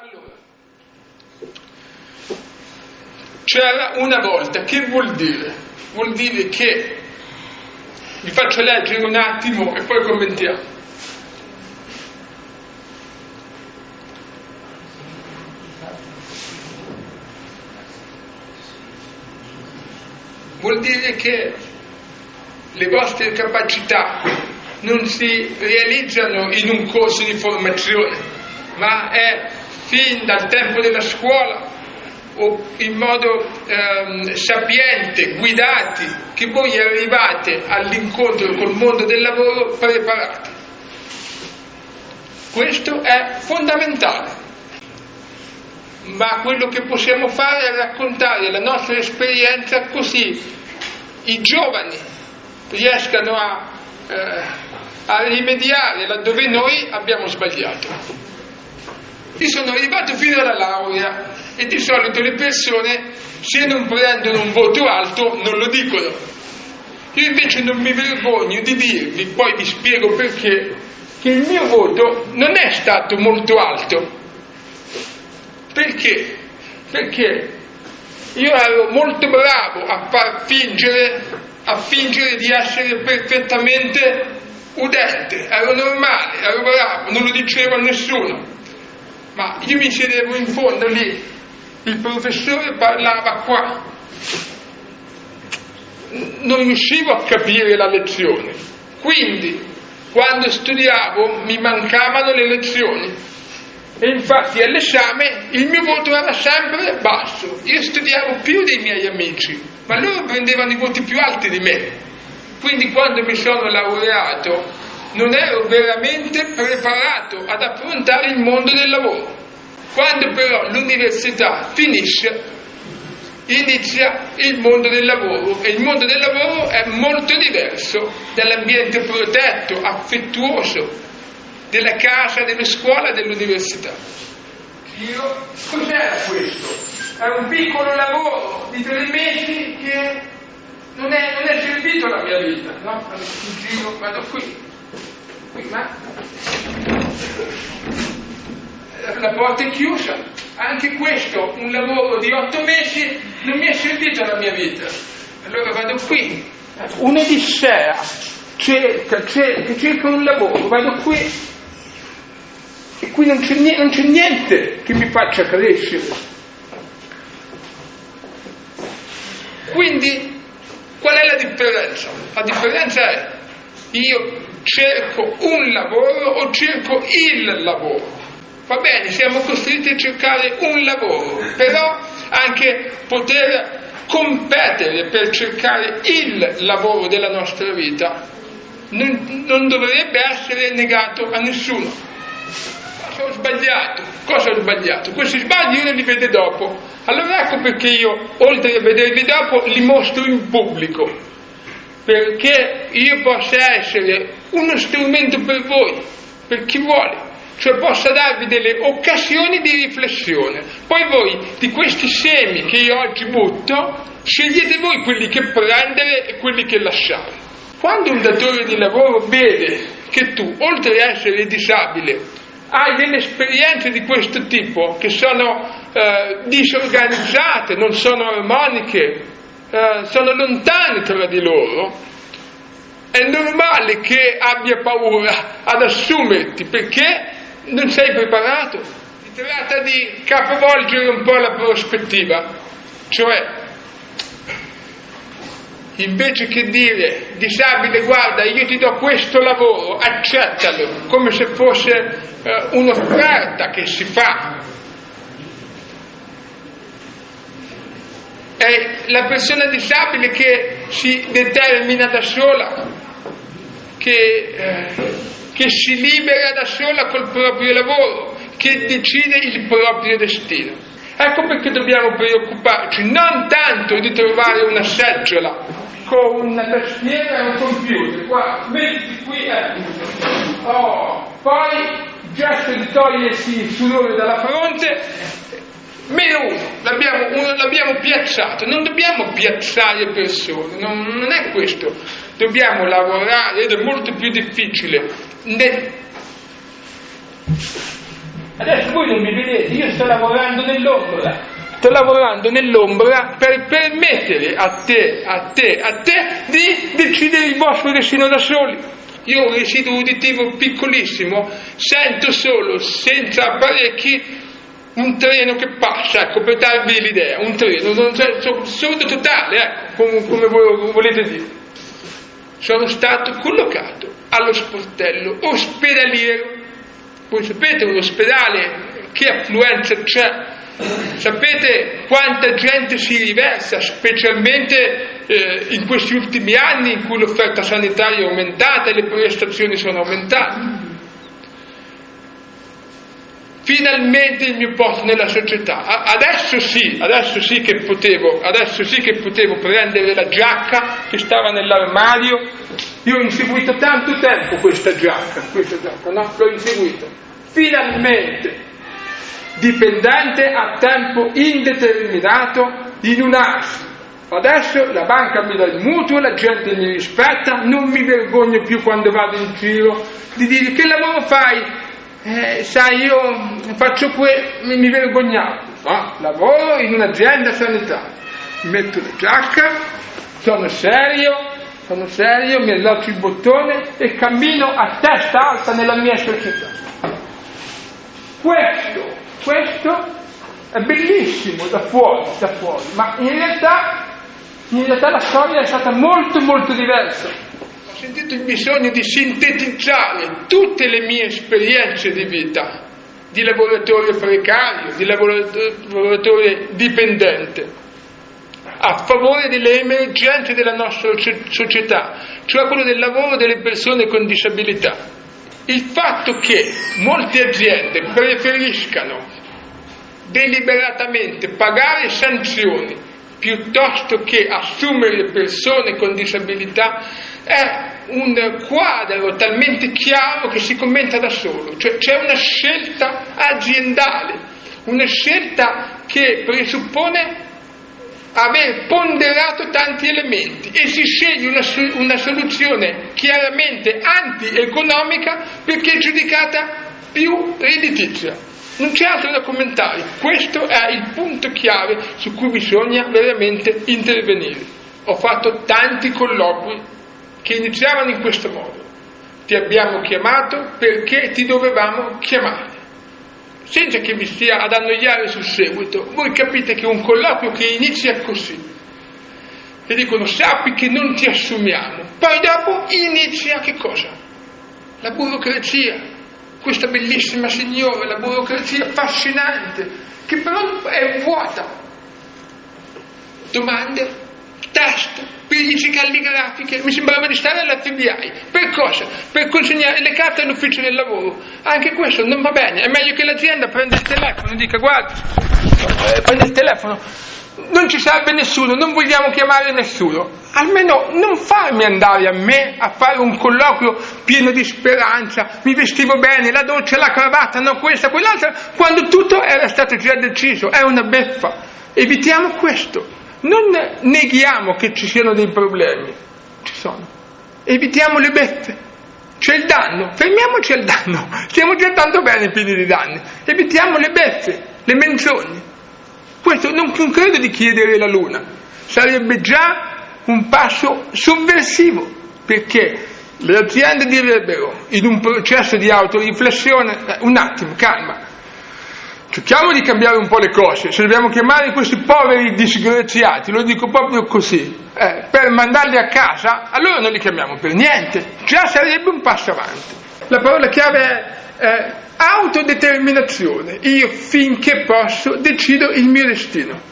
Allora, c'era una volta, che vuol dire? Vuol dire che, vi faccio leggere un attimo e poi commentiamo. Vuol dire che le vostre capacità non si realizzano in un corso di formazione, ma è fin dal tempo della scuola o in modo sapiente, guidati, che voi arrivate all'incontro col mondo del lavoro preparati. Questo è fondamentale. Ma quello che possiamo fare è raccontare la nostra esperienza così i giovani riescano a rimediare laddove noi abbiamo sbagliato. Io sono arrivato fino alla laurea e di solito le persone, se non prendono un voto alto, non lo dicono. Io invece non mi vergogno di dirvi, poi vi spiego perché, che il mio voto non è stato molto alto. Perché? Perché io ero molto bravo a fingere di essere perfettamente udente, ero normale, ero bravo, non lo dicevo a nessuno, ma io mi sedevo in fondo lì, il professore parlava qua, non riuscivo a capire la lezione, quindi quando studiavo mi mancavano le lezioni. E infatti all'esame il mio voto era sempre basso, io studiavo più dei miei amici, ma loro prendevano i voti più alti di me. Quindi quando mi sono laureato non ero veramente preparato ad affrontare il mondo del lavoro. Quando però l'università finisce, inizia il mondo del lavoro, e il mondo del lavoro è molto diverso dall'ambiente protetto, affettuoso, della casa, della scuola, dell'università. Cos'era questo? Era un piccolo lavoro di 3 mesi che non è servito alla mia vita, no? In giro, vado qui, ma la porta è chiusa. Anche questo, un lavoro di 8 mesi, non mi è servito alla mia vita. Allora vado qui, un'odissea, cerco un lavoro, vado qui. E qui non c'è niente che mi faccia crescere. Quindi, qual è la differenza? La differenza è, io cerco un lavoro o cerco il lavoro. Va bene, siamo costretti a cercare un lavoro, però anche poter competere per cercare il lavoro della nostra vita non dovrebbe essere negato a nessuno. Ho sbagliato. Cosa ho sbagliato? Questi sbagli uno li vede dopo. Allora ecco perché io, oltre a vederli dopo, li mostro in pubblico, perché io possa essere uno strumento per voi, per chi vuole, cioè possa darvi delle occasioni di riflessione. Poi voi di questi semi che io oggi butto, scegliete voi quelli che prendere e quelli che lasciare. Quando un datore di lavoro vede che tu, oltre a essere disabile, hai delle esperienze di questo tipo che sono disorganizzate, non sono armoniche, sono lontane tra di loro, è normale che abbia paura ad assumerti perché non sei preparato. Si tratta di capovolgere un po' la prospettiva, cioè invece che dire disabile, guarda, io ti do questo lavoro, accettalo, come se fosse un'offerta che si fa. È la persona disabile che si determina da sola, che si libera da sola col proprio lavoro, che decide il proprio destino. Ecco perché dobbiamo preoccuparci non tanto di trovare una seggiola con una tastiera e un computer, qua, metti qui, poi gesto di togliersi il sudore dalla fronte, meno uno, l'abbiamo piazzato. Non dobbiamo piazzare persone, non è questo, dobbiamo lavorare, ed è molto più difficile Adesso voi non mi vedete, io sto lavorando nell'ombra. Sto lavorando nell'ombra per permettere a te di decidere il vostro destino da soli. Io ho un residuo uditivo piccolissimo, sento solo, senza apparecchi, un treno che passa, ecco, per darvi l'idea, un treno, sordo totale, ecco, come volete dire. Sono stato collocato allo sportello ospedaliero. Voi sapete un ospedale che affluenza c'è? Sapete quanta gente si riversa, specialmente in questi ultimi anni in cui l'offerta sanitaria è aumentata e le prestazioni sono aumentate? Finalmente il mio posto nella società. Adesso sì che potevo prendere la giacca che stava nell'armadio. Io ho inseguito tanto tempo questa giacca, no? L'ho inseguita. Finalmente dipendente a tempo indeterminato in un ASL. Adesso la banca mi dà il mutuo, la gente mi rispetta, non mi vergogno più quando vado in giro di dire che lavoro fai? Sai, io faccio mi vergognavo, no? Lavoro in un'azienda sanitaria, metto la giacca, sono serio, mi allaccio il bottone e cammino a testa alta nella mia società. Questo è bellissimo da fuori, ma in realtà la storia è stata molto molto diversa. Ho sentito il bisogno di sintetizzare tutte le mie esperienze di vita, di lavoratore precario, di lavoratore dipendente, a favore delle emergenze della nostra società, cioè quello del lavoro delle persone con disabilità. Il fatto che molte aziende preferiscano deliberatamente pagare sanzioni piuttosto che assumere persone con disabilità è un quadro talmente chiaro che si commenta da solo. Cioè c'è una scelta aziendale, una scelta che presuppone aver ponderato tanti elementi e si sceglie una soluzione chiaramente anti-economica perché è giudicata più redditizia. Non c'è altro da commentare, questo è il punto chiave su cui bisogna veramente intervenire. Ho fatto tanti colloqui che iniziavano in questo modo: ti abbiamo chiamato perché ti dovevamo chiamare. Senza che vi stia ad annoiare sul seguito, voi capite che un colloquio che inizia così, e dicono sappi che non ti assumiamo, poi dopo inizia che cosa? La burocrazia, questa bellissima signora, la burocrazia affascinante, che però è vuota. Domande, test, pedici calligrafiche, mi sembrava di stare all'FBI. Per cosa? Per consegnare le carte all'ufficio del lavoro. Anche questo non va bene, è meglio che l'azienda prenda il telefono e dica guarda, prende il telefono, non ci serve nessuno, non vogliamo chiamare nessuno. Almeno non farmi andare a me a fare un colloquio pieno di speranza, mi vestivo bene, la doccia, la cravatta, no questa, quell'altra, quando tutto era stato già deciso. È una beffa. Evitiamo questo. Non neghiamo che ci siano dei problemi, ci sono. Evitiamo le beffe. C'è il danno, fermiamoci al danno. Stiamo già tanto bene pieni di danni. Evitiamo le beffe, le menzogne. Questo non credo di chiedere la luna. Sarebbe già un passo sovversivo, perché le aziende direbbero, in un processo di autoriflessione, un attimo, calma, cerchiamo di cambiare un po' le cose. Se dobbiamo chiamare questi poveri disgraziati, lo dico proprio così, per mandarli a casa, allora non li chiamiamo per niente. Già sarebbe un passo avanti. La parola chiave è autodeterminazione. Io finché posso decido il mio destino.